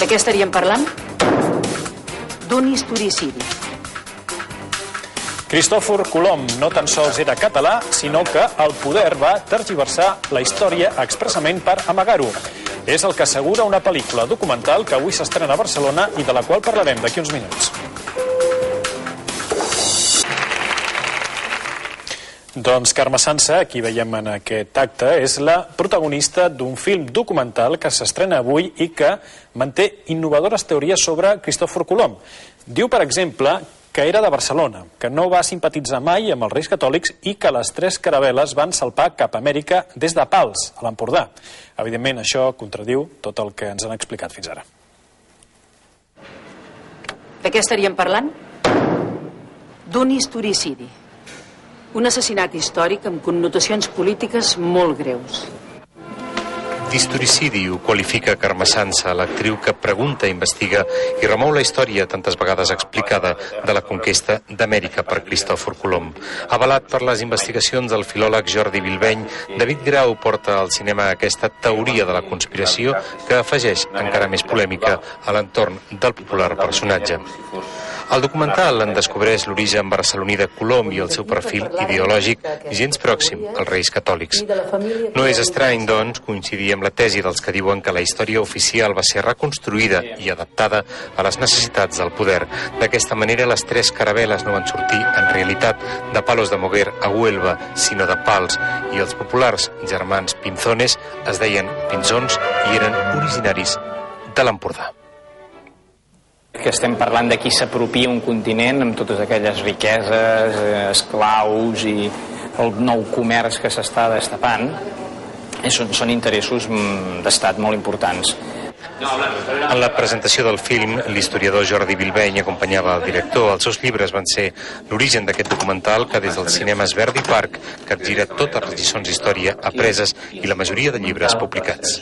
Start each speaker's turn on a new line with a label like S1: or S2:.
S1: De què estaríem parlant? D'un historicidi.
S2: Cristòfor Colom no tan sols era català, sinó que el poder va tergiversar la història expressament per amagar-ho. És el que assegura una pel·lícula documental que avui s'estrena a Barcelona i de la qual parlarem d'aquí uns minuts. Doncs Carme Sansa, aquí veiem en aquest acte, és la protagonista d'un film documental que s'estrena avui i que manté innovadores teories sobre Cristòfor Colom. Diu, per exemple, que era de Barcelona, que no va simpatitzar mai amb els Reis Catòlics i que les 3 caravel·les van salpar cap a Amèrica des de Pals, a l'Empordà. Evidentment, això contradiu tot el que ens han explicat fins ara.
S1: De què estaríem parlant? D'un historicidi. Un assassinat històric amb connotacions polítiques molt greus.
S3: D'historicidi ho qualifica Carme Sansa, l'actriu que pregunta, investiga i remou la història tantes vegades explicada de la conquesta d'Amèrica per Cristòfor Colom. Avalat per les investigacions del filòleg Jordi Bilbeny, David Grau porta al cinema aquesta teoria de la conspiració que afegeix encara més polèmica a l'entorn del popular personatge. El documental en descobreix l'origen barceloní de Colom i el seu perfil ideològic gens pròxim als Reis Catòlics. No és estrany, doncs, coincidir amb la tesi dels que diuen que la història oficial va ser reconstruïda i adaptada a les necessitats del poder. D'aquesta manera, les 3 caravel·les no van sortir, en realitat, de Palos de Moguer a Huelva, sinó de Pals, i els populars germans Pinzones es deien Pinzons i eren originaris de l'Empordà.
S4: Que estem parlant de qui s'apropia un continent amb totes aquelles riqueses, esclaus i el nou comerç que s'està destapant. Són interessos d'estat molt importants.
S3: En la presentació del film, l'historiador Jordi Bilbeny acompanyava el director. Els seus llibres van ser l'origen d'aquest documental que des del cinema Verdi Park capgira totes les lliçons d'història apreses i la majoria de llibres publicats.